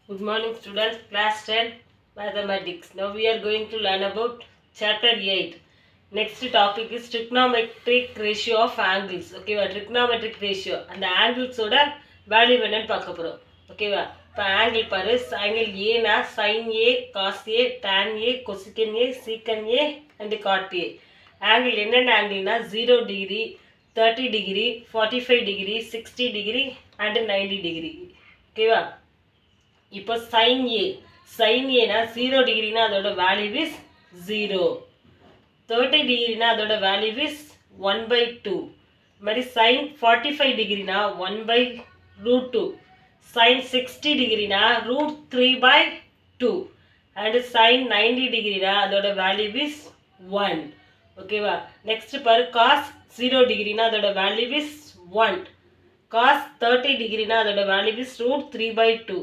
Good morning students, class 10 mathematics. Now we are going to learn about chapter 8. Next topic is trigonometric ratio of angles. Okay, trigonometric ratio. And the angles ஓட value என்னன்னு பார்க்க போறோம். ஓகேவா? இப்போ angle பாரு, angle A னா sin A, cos A, tan A, cosecant A, secant A and cot A. Angle என்னென்ன angle 0 degree, 30 degree, 45 degree, 60 degree and 90 degree. ஓகேவா? இப்போ sin A னா 0 டிகிரினா அதோட வேல்யூ இஸ் 0. 30 டிகிரினா அதோட வேல்யூ இஸ் 1/2. மாதிரி sin 45 டிகிரினா 1/√2. sin 60 டிகிரினா √3/2. and sin 90 டிகிரினா அதோட value is 1. ஓகேவா? Next பாரு cos 0 டிகிரினா அதோட வேல்யூ இஸ் 1. cos 30 டிகிரினா அதோட value is √3/2.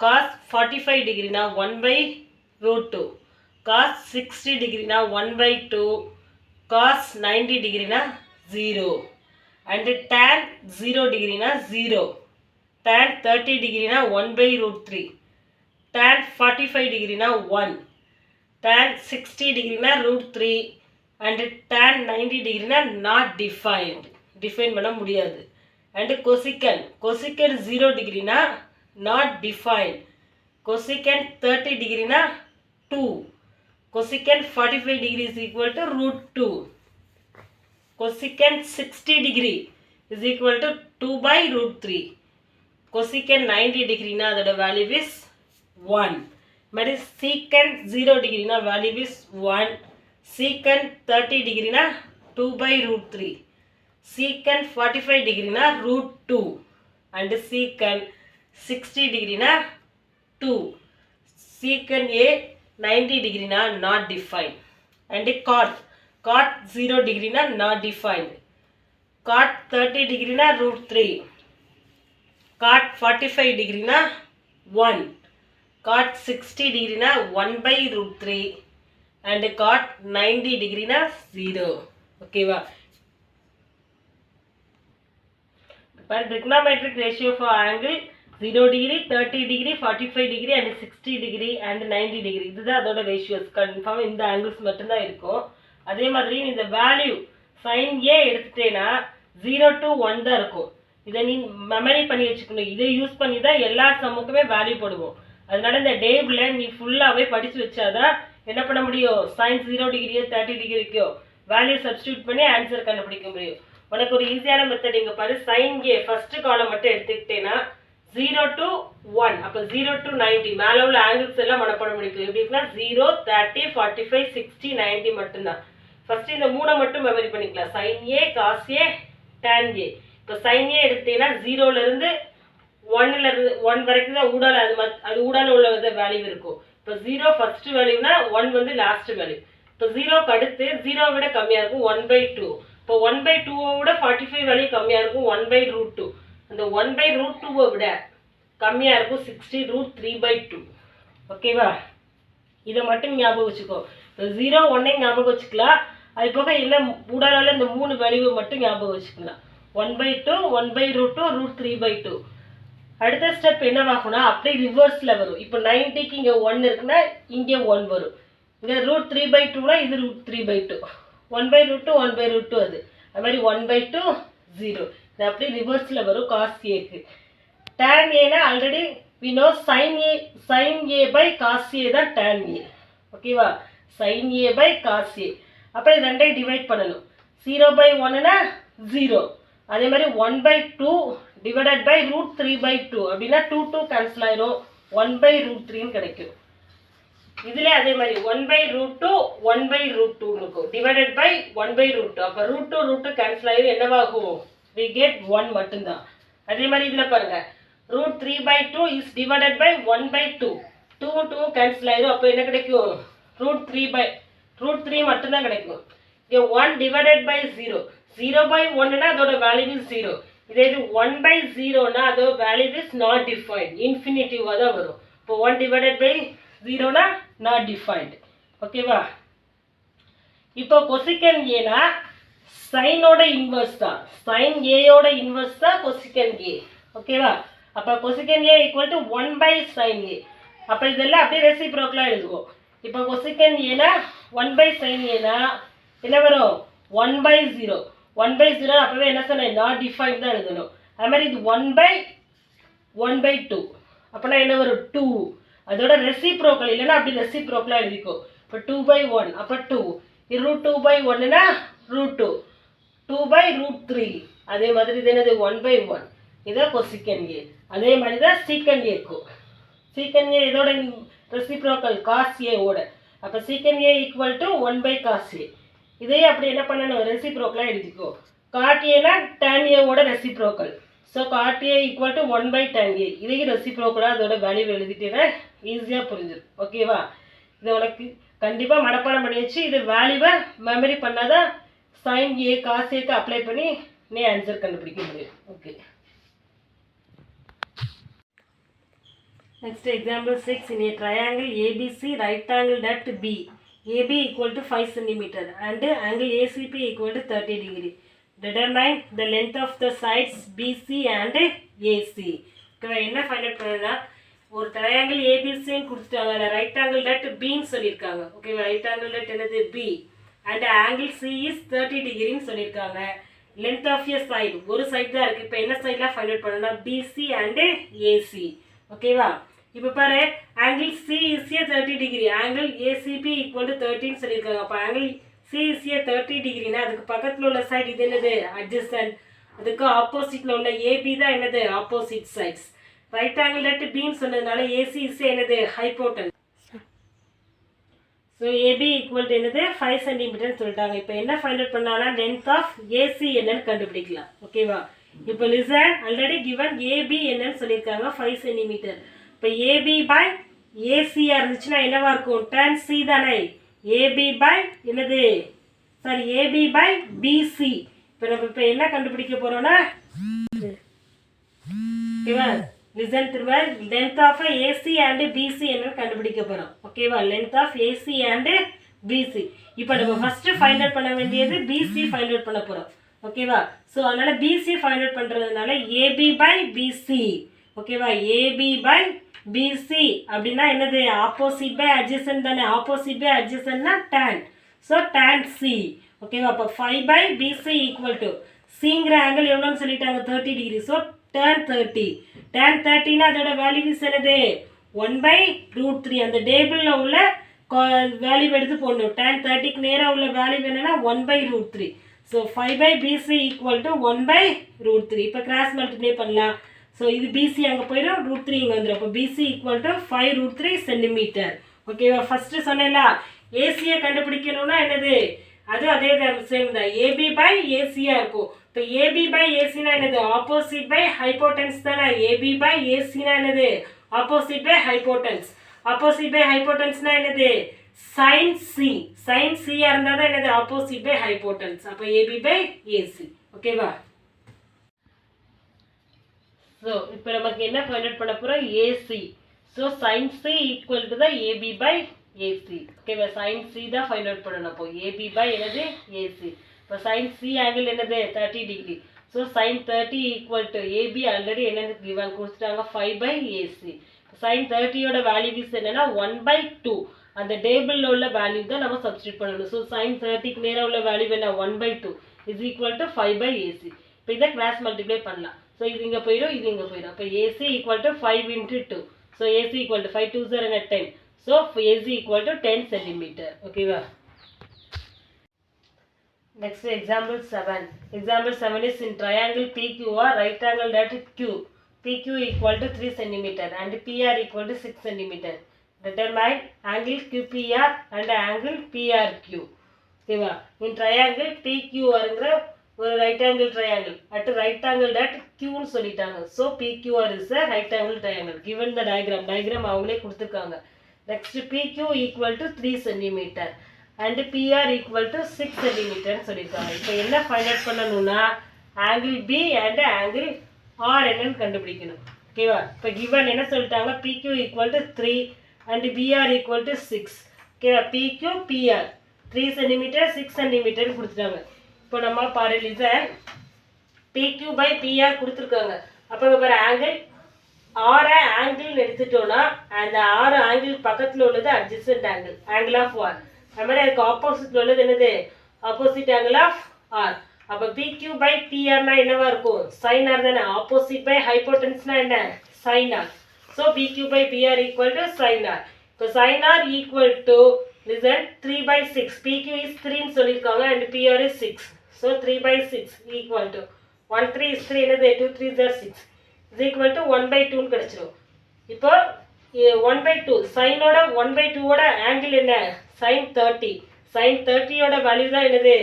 cos 45 degree na 1/√2. cos 60 degree na 1/2. cos 90 degree na 0. and tan 0 degree na 0. tan 30 degree na 1/√3. tan 45 degree na 1. tan 60 degree na √3. and tan 90 degree na not defined. Define பண்ண முடியாது. and cosecant 0 degree na not defined. cosecant 30 degree na 2. cosecant 45 degree is equal to √2. cosecant 60 degree is equal to 2/√3. cosecant 90 degree na the value is 1. That is secant 0 degree na value is 1. secant 30 degree na 2/√3. secant 45 degree na √2. and secant 60 degree na 2. secant A 90 degree na not defined. and cot 0 degree na not defined. cot 30 degree na √3. cot 45 degree na 1. cot 60 degree na 1/√3. and cot 90 degree na 0. okay va? Trigonometric ratio for angle 0 degree, 30 degree, 45 degree and 60 degree and 90 degree. இதுதான் அதோட ratios. Confirm இந்த angles மட்டும்தான் இருக்கும். அதே மாதிரி இந்த value sin A எடுத்துட்டேன்னா 0 to 1 தான் இருக்கும். இதை நீ மெமரி பண்ணி வச்சுக்கணும். இதை யூஸ் பண்ணி தான் எல்லா சம்முக்குமே வேல்யூ போடுவோம். அதனால இந்த டேபிள நீ ஃபுல்லாகவே படித்து வச்சாதான் என்ன பண்ண முடியும்? sin 0 டிகிரியோ 30 டிகிரிக்கோ வேல்யூ சப்ஸ்டியூட் பண்ணி ஆன்சர் கண்டுபிடிக்க முடியும். உனக்கு ஒரு ஈஸியான மெத்தட் இங்கே பாரு. sin A ஃபர்ஸ்ட் காலம் மட்டும் எடுத்துக்கிட்டேன்னா 0 to 1. அப்போ 0 to 90 மேலே உள்ள ஆங்கிள்ஸ் எல்லாம் மனப்பாடம் பண்ணிக்கும். எப்படி இருக்குன்னா 0, 30, 45, 60, 90 மட்டும்தான். ஃபர்ஸ்ட் இந்த மூணை மட்டும் மெமரி பண்ணிக்கலாம். sin A, cos A, tan A. இப்போ sin A எடுத்தீங்கன்னா 0லேருந்து 1 வரைக்கும் தான் ஊடால அது ஊடால உள்ள வேல்யூ இருக்கும். இப்போ 0 ஃபர்ஸ்ட் வேல்யூனா 1 வந்து லாஸ்ட் வேல்யூ. இப்போ 0க்கு அடுத்து 0 விட கம்மியாக இருக்கும் 1/2. இப்போ 1/2 விட 45 வேல்யூ கம்மியாக இருக்கும் 1/√2. அந்த 1/√2 விட கம்மியாக இருக்கும் 60 √3/2. ஓகேவா? இதை மட்டும் ஞாபகம் வச்சுக்கோ. இப்போ 0, 1 ஞாபகம் வச்சுக்கலாம். அது போக என்ன ஊடால இந்த 3 வேல்யூவை மட்டும் ஞாபகம் வச்சுக்கலாம். 1/2, 1/√2, √3/2. அடுத்த ஸ்டெப் என்னவாகும்னா அப்படியே ரிவர்ஸில் வரும். இப்போ 90க்கு இங்கே 1 இருக்குன்னா இங்கே 1 வரும். இங்கே √3/2னா இது √3/2. 1/√2, 1/√2 அது மாதிரி 1/2, 0. இது அப்படியே ரிவர்ஸில் வரும் cos Aக்கு. tan Aனா already we know sin A by cos A தான் tan A. ஓகேவா? sin A by cos A. அப்போ இது ரெண்டையும் டிவைட் பண்ணணும். 0/1னா 0. அதே மாதிரி 1/2 டிவைடட் பை √3/2 அப்படின்னா 2 கேன்சல் ஆயிரும். 1/√3ன்னு கிடைக்கும். இதுல அதே மாதிரி 1/√2, 1/√2 இருக்கும். Divided by 1/√2. அப்போ √2 கேன்சல் ஆயிரும். என்னவாகும்? we get 1 மட்டும்தான். அதே மாதிரி இதில் பாருங்க √3/2 is divided by 1/2. 2 கேன்சல் ஆயிரும். அப்போ என்ன கிடைக்கும்? √3 மட்டும்தான் கிடைக்கும். இங்கே 1 divided by 0. 0/1னா அதோட வேல்யூ இஸ் 0. இதே இது 1/0னா அதோட வேல்யூ இஸ் நாட் டிஃபைன்ட். இன்ஃபினிட்டிவாக தான் வரும். இப்போ 1 divided by 0னா நாட் டிஃபைன்ட். ஓகேவா? இப்போ cosecant Aனா சைனோட இன்வர்ஸ் தான். sin A யோட இன்வர்ஸ் தான் cosecant A. ஓகேவா? அப்போ கொசிகன் ஏ ஈக்குவல் டு 1/sin A. அப்போ இதெல்லாம் அப்படியே ரெசிப்ரோக்கலாக எழுதுவோம். இப்போ கொசிகன் ஏனா 1/sin ஏனா என்ன வரும் 1/0. 1/0 அப்போவே என்ன சொன்னேன் நாட் டிஃபைன் தான் எழுதணும். அது மாதிரி இது 1/2 அப்போனா என்ன வரும் 2. அதோட ரெசிப்ரோக்கல் இல்லைன்னா அப்படி ரெசிப்ரோக்கலாக எழுதிக்கோ. இப்போ 2/1 அப்போ 2. √2/1னா √2. 2/√3. அதே மாதிரி இது என்னது 1/1. இதான் கொசிகன் ஏ. அதே மாதிரி தான் சீக்கன் ஏக்கும். சீக்கன் ஏ இதோட ரெசிப்ரோக்கல் காஸ் ஏவோட. அப்போ சீக்கன் ஏ ஈக்குவல் டு 1/cos A. இதே அப்படி என்ன பண்ணணும் ரெசிப்ரோக்கலாக எழுதிக்கோ. காட் ஏனா tan ஏவோட ரெசிப்ரோக்கல். So cot A equal to 1/tan A. இதையும் ரெசிப்ரோக்கலாக அதோட வேல்யூ எழுதிட்டேன்னா ஈஸியாக புரிஞ்சிடும். ஓகேவா? இதை உனக்கு கண்டிப்பாக மனப்பாடம் பண்ணி வச்சு இது வேல்யூவை மெமரி பண்ணாதான் sin A cos Aக்கு அப்ளை பண்ணி நீ ஆன்சர் கண்டுபிடிக்க முடியும். Okay. Next example 6. In a triangle ABC, right angled at B. AB equal to 5 cm and angle ACP equal to 30 degree. Determine the length of the sides BC and AC. என்ன find out பண்ணா ஒரு triangle ஏபிசின்னு கொடுத்துட்டாங்க. Right angle at பின்னு சொல்லியிருக்காங்க. ஓகேவா? Right angle at என்னது B and angle C is 30 டிகிரின்னு சொல்லியிருக்காங்க. லென்த் ஆஃப் எ சைடு ஒரு சைடு தான் இருக்குது. இப்போ என்ன சைட்லாம் ஃபைண்ட் அவுட் பண்ணணும்னா பிசி அண்ட் ஏசி. ஓகேவா? இப்போ பாரு angle C is a 30 degree angle ACB equal to 30ன்னு சொல்லியிருக்காங்க. அப்போ ஆங்கிள் சி இஸ் ஏ 30 டிகிரினா அதுக்கு பக்கத்தில் உள்ள சைடு இது என்னது அட்ஜஸ்டன்ட். அதுக்கு ஆப்போசிட்டில் உள்ள ஏபி தான் என்னது opposite sides. Right angle at பின்னு சொன்னதுனால ஏசி இஸ் என்னது hypotenuse. So AB equal to என்னது 5 சென்டிமீட்டர்னு சொல்லிட்டாங்க. இப்போ என்ன ஃபைண்ட் அவுட் பண்ணாலும் லென்த் ஆஃப் ஏசி என்னன்னு கண்டுபிடிக்கலாம். ஓகேவா? இப்போ லிசன் ஆல்ரெடி கிவன் ஏபி என்னன்னு சொல்லியிருக்காங்க 5 சென்டிமீட்டர். இப்போ ஏபி பை ஏசியாக இருந்துச்சுன்னா என்னவா இருக்கும் tan C தானே. ஏபி பை என்னது சாரி ஏபி பை பிசி. இப்போ நம்ம இப்போ என்ன கண்டுபிடிக்க போகிறோம்னா ஓகேவா லிசன் திரும்ப length of AC and BC என்னன்னு கண்டுபிடிக்க போகிறோம். ஓகேவா? Length of AC and BC. இப்போ நம்ம ஃபஸ்ட்டு ஃபைண்ட் அவுட் பண்ண வேண்டியது பிசி ஃபைண்ட் அவுட் பண்ண போகிறோம். ஓகேவா? ஸோ அதனால் பிசி ஃபைண்ட் அவுட் பண்ணுறதுனால ஏபி பை பிசி. ஓகேவா? ஏபி பை பிசி அப்படின்னா என்னது ஆப்போசிட் பை அட்ஜசன்ட் தானே. ஆப்போசிட் பை அட்ஜசன்ட்னா tan. So tan C. ஓகேவா? அப்போ 5/BC ஈக்குவல் டு சிங்கிற ஆங்கிள் எவ்வளோன்னு சொல்லிட்டாங்க 30 டிகிரி. So tan 30. tan 30னா அதோட வேல்யூ என்னது 1/√3. அந்த டேபிளில் உள்ள வேல்யூ எடுத்து போடணும். tan 30க்கு நேராக உள்ள வேல்யூ என்னன்னா 1/√3. So 5/BC equal to 1/√3. இப்போ கிராஸ் மல்டிப்ளை பண்ணலாம். ஸோ இது பிசி அங்கே போயிடும் √3 இங்கே வந்துடும். அப்போ பிசி ஈக்குவல் டு 5√3 சென்டிமீட்டர். ஓகேவா? ஃபஸ்ட்டு சொன்னேன்ல ஏசியை கண்டுபிடிக்கணும்னா என்னது அது அதே சேம் தான். ஏபி பை ஏசியாக இருக்கும். இப்போ ஏபி பை ஏசினா என்னது ஆப்போசிட் பை ஹைப்போட்டன்ஸ் தானே. ஏபி பை ஏசினா என்னது ஆப்போசிட் பை ஹைப்போட்டன்ஸ். ஆப்போசிட் பை ஹைப்போட்டன்ஸ்னா என்னது sin C. sin C இருந்தால் தான் என்னது ஆப்போசிட் பை ஹைப்போட்டன்ஸ். அப்போ ஏபி பை ஏசி. ஓகேவா? ஸோ இப்போ நமக்கு என்ன ஃபைண்ட் அவுட் பண்ண போகிறோம் AC. So sin C equal to தான் ஏபி பை ஏசி. ஓகேவா? sin C தான் ஃபைண்ட் அவுட் பண்ணணும். அப்போ ஏபி பை என்னது ஏசி. இப்போ sin C ஆங்கிள் என்னது 30 degree. So sin 30 equal to AB already என்னென்னு கிவன் கொடுத்துட்டாங்க 5/AC. sin 30யோட வேல்யூஸ் என்னன்னா 1/2. அந்த டேபிளில் உள்ள வேல்யூ தான் நம்ம சப்ஸ்டியூட் பண்ணணும். ஸோ sin 30க்கு நேராக உள்ள வேல்யூ என்ன 1/2 இஸ் ஈக்குவல் டு 5/AC. இப்போ இதை கிராஸ் மல்டிப்ளை பண்ணலாம். ஸோ இது இங்கே போயிடும் இது இங்கே போயிடும். அப்போ AC equal to 5 × 2. So AC equal to 5 2s are 10. So AC equal to 10 centimetre. ஓகேவா? Next example 7. Example 7 is in triangle PQR right angle at Q. PQ equal to 3 centimetre and PR equal to 6 centimetre. Determine angle QPR and angle PRQ. ஓகேவா? இன் triangle PQRங்கிற ஒரு right angle triangle at right angle at Qன்னு சொல்லிட்டாங்க. So PQR is a right angle triangle. Given the diagram அவங்களே கொடுத்துருக்காங்க. Next PQ equal to 3 centimetre and PR equal to 6 சென்டிமீட்டர்னு சொல்லியிருக்காங்க. இப்போ என்ன ஃபைண்ட் அவுட் பண்ணணும்னா angle B and angle R என்னன்னு கண்டுபிடிக்கணும். ஓகேவா? இப்போ கிவன் என்ன சொல்லிட்டாங்க PQ equal to 3 and BR equal to 6. ஓகேவா? PQ PR 3 சென்டிமீட்டர் 6 சென்டிமீட்டர்னு கொடுத்துட்டாங்க. இப்போ நம்ம பாரு லிசன் PQ பை PR கொடுத்துருக்காங்க. அப்போ பாரு ஆங்கிள் ஆரை ஆங்கிள் எடுத்துட்டோம்னா அந்த 6 ஆங்கிள் பக்கத்தில் உள்ளது adjacent angle, angle of R. அது மாதிரி அதுக்கு ஆப்போசிட் உள்ளது என்னது, ஆப்போசிட் ஆங்கிள் ஆஃப் ஆர். அப்போ பிக்யூ பை பிஆர்னா என்னவா இருக்கும், சைன் ஆர் தானே. ஆப்போசிட் பை ஹைப்போடென்ஸ்னா என்ன, sine R. So PQ by PR equal to sine R. இப்போ sine R equal to listen 3/6. PQ is 3ன்னு சொல்லியிருக்காங்க and PR is 6. So 3/6 equal to 1 3 is 3 என்னது, 2 3s are 6 is equal to 1/2 கிடைச்சிடும். இப்போ 1/2 சைனோட 1/2 ஓட angle என்ன, சைன் 30. சைன் 30 ஓட value தான் என்னது,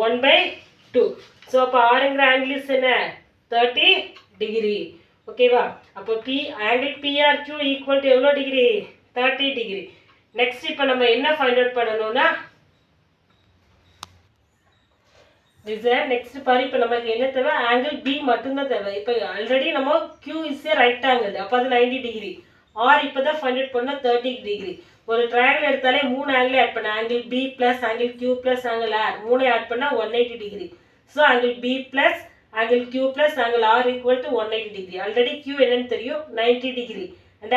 1/2. ஸோ அப்போ ஆறுங்கிற ஆங்கிள் இஸ் என்ன, 30 டிகிரி. ஓகேவா. அப்போ P angle PRQ equal to எவ்வளோ டிகிரி, 30 டிகிரி. நெக்ஸ்ட் இப்போ நம்ம என்ன ஃபைண்ட் அவுட் பண்ணணும்னா, நெக்ஸ்ட் பாரு, இப்போ நமக்கு என்ன தேவை, ஆங்கிள் பி மட்டும்தான் தேவை. இப்போ ஆல்ரெடி நம்ம Q is a right angle, அப்போ அது 90 டிகிரி. ஆர் இப்போ தான் ஃபைண்ட் அவுட் பண்ணால் 30 டிகிரி. ஒரு ட்ரையாங்கிள் எடுத்தாலே 3 ஆங்கிள் ஆட் பண்ண, angle P plus angle Q plus angle R 3 add பண்ணால் 180 degree. So angle P plus angle Q plus angle R equal to 180 degree. Already Q என்னன்னு தெரியும், 90 degree. And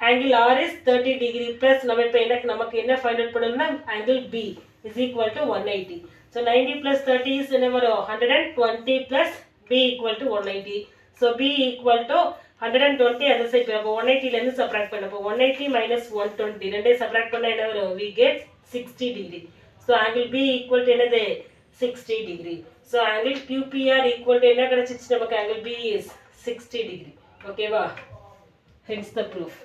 angle R is 30 degree plus நம்ம இப்போ நமக்கு என்ன find out பண்ணணும்னா angle P is equal to 180. So 90 plus 30 is 120 plus b equal to 180. So b equal to 120 other side. 180 ல இருந்து subtract பண்ண. 180 minus 120 ரெண்டே subtract பண்ணா என்ன வரும், we get 60 degree. So angle b equal to என்னது, 60 degree. So angle QPR equal to என்ன கிடைச்சிச்சு நமக்கு, angle b is 60 degree. Okay வா, hence the proof.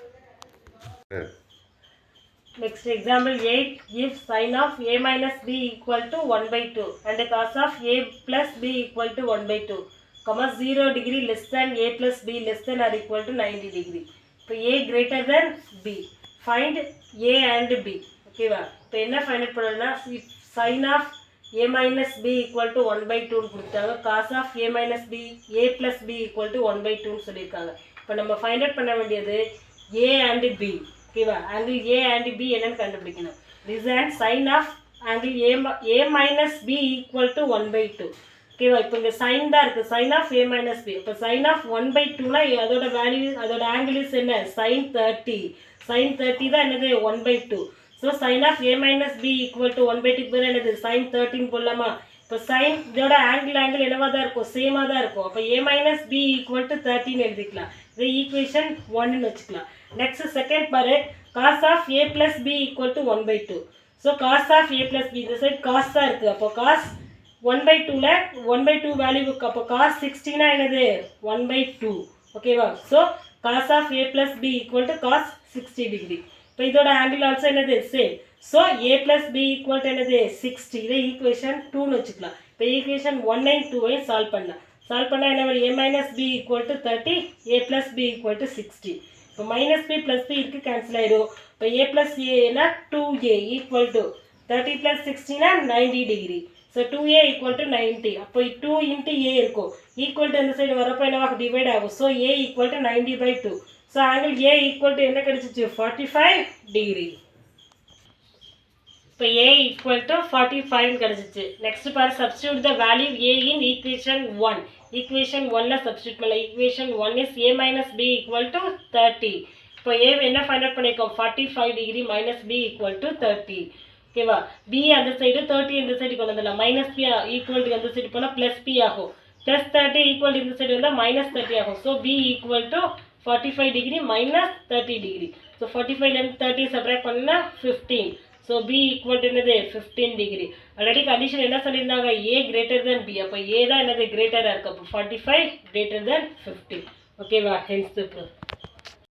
Next example 8, if sin of a minus b equal to 1/2 and cos of a plus b equal to 1/2, 0 degree less than a plus b less than or equal to 90 degree. So a greater than b. Find a and b. Okay வா. இப்போ என்ன find out பண்ணணும்னா, sin of a minus b equal to 1/2 கொடுத்தாங்க, cos of a minus b a plus b equal to 1/2 சொல்லியிருக்காங்க. இப்போ நம்ம find out பண்ண வேண்டியது a and b. ஓகேவா. ஆங்கிள் ஏ அண்ட் பி என்னன்னு கண்டுபிடிக்கணும். Result sine of angle A minus B equal to 1/2. ஓகேவா. இப்போ இங்கே சைன் தான் இருக்குது, sine of A minus B. இப்போ சைன் ஆஃப் 1/2னா அதோட வேல்யூ, அதோட ஆங்கிள் இஸ் என்ன, சைன் 30. சைன் 30 தான் என்னது, 1/2. So sine of A minus B equal to 1/2 பேர் என்னது, சைன் 13 போடலாமா. இப்போ சைன் இதோட ஆங்கிள் என்னவா தான் இருக்கும், சேமாக தான் இருக்கும். அப்போ ஏ மைனஸ் பி ஈக்குவல் டு 13 எழுதிக்கலாம். இது ஈக்குவேஷன் 1ன்னு வச்சுக்கலாம். நெக்ஸ்ட் செகண்ட் பாரு, cos of a plus b equal to 1/2. So cos of a plus b இந்த சைட் cos தான் இருக்குது. அப்போ cos 1/2ல 1/2 வேல்யூவுக்கு, அப்போ cos 60னா என்னது, 1/2. ஓகேவா. So cos of a plus b equal to cos 60 degree. இப்போ இதோட ஆங்கிள் ஆல்சோ என்னது, same. So a plus b equal to என்னது, 60. இதை ஈக்குவேஷன் 2ன்னு வச்சுக்கலாம். இப்போ ஈக்குவேஷன் 1 and 2ஐயும் சால்வ் பண்ணலாம். சால்வ் பண்ணால் என்ன வரும், a minus b equal to 30, a plus b equal to 60. இப்போ மைனஸ் பி ப்ளஸ் பி இருக்குது, கேன்சல் ஆகிடும். இப்போ ஏ ப்ளஸ் ஏனா 2a ஈக்குவல் டு 30 ப்ளஸ் 60னா 90 degree. So 2a equal to 90. அப்போ 2 இன்ட்டு ஏ இருக்கும், ஈக்குவல் டு அந்த சைடு வரப்போ என்னவாக டிவைட் ஆகும். So A equal to 90/2. So angle A equal to என்ன கிடைச்சிச்சு, 45 டிகிரி. இப்போ ஏ ஈக்குவல் டு 45 கிடைச்சிச்சு. நெக்ஸ்ட் பாரு, substitute the value A in equation 1. Equation 1ல சப்ஸ்டியூட் பண்ணலாம். Equation 1 is a minus B equal to 30. இப்போ ஏ என்ன ஃபைண்ட் அவுட் பண்ணியிருக்கோம், 45 degree minus B equal to 30. ஓகேவா. பி அந்த சைடு 30 இந்த சைடு கொண்டு வந்துடலாம். மைனஸ் பி ஈக்குவல் டு அந்த சைடு போனால் ப்ளஸ் பி ஆகும். ப்ளஸ் 30 ஈக்குவல் டு இந்த சைடு வந்தால் மைனஸ் 30 ஆகும். So B equal to 45 degree minus 30 degree. So 45லேருந்து 30 சப்ராக்ட் பண்ணா 15. ஸோ பி ஈக்குவல் டு என்னது, 15 டிகிரி. ஆல்ரெடி கண்டிஷன் என்ன சொல்லியிருந்தாங்க, ஏ கிரேட்டர் தென் பி. அப்போ ஏ தான் என்னது, கிரேட்டராக இருக்குது. அப்போ 45 கிரேட்டர் தென் 15. ஓகேவா. ஹென்ஸ் தி ப்ரூஃப்.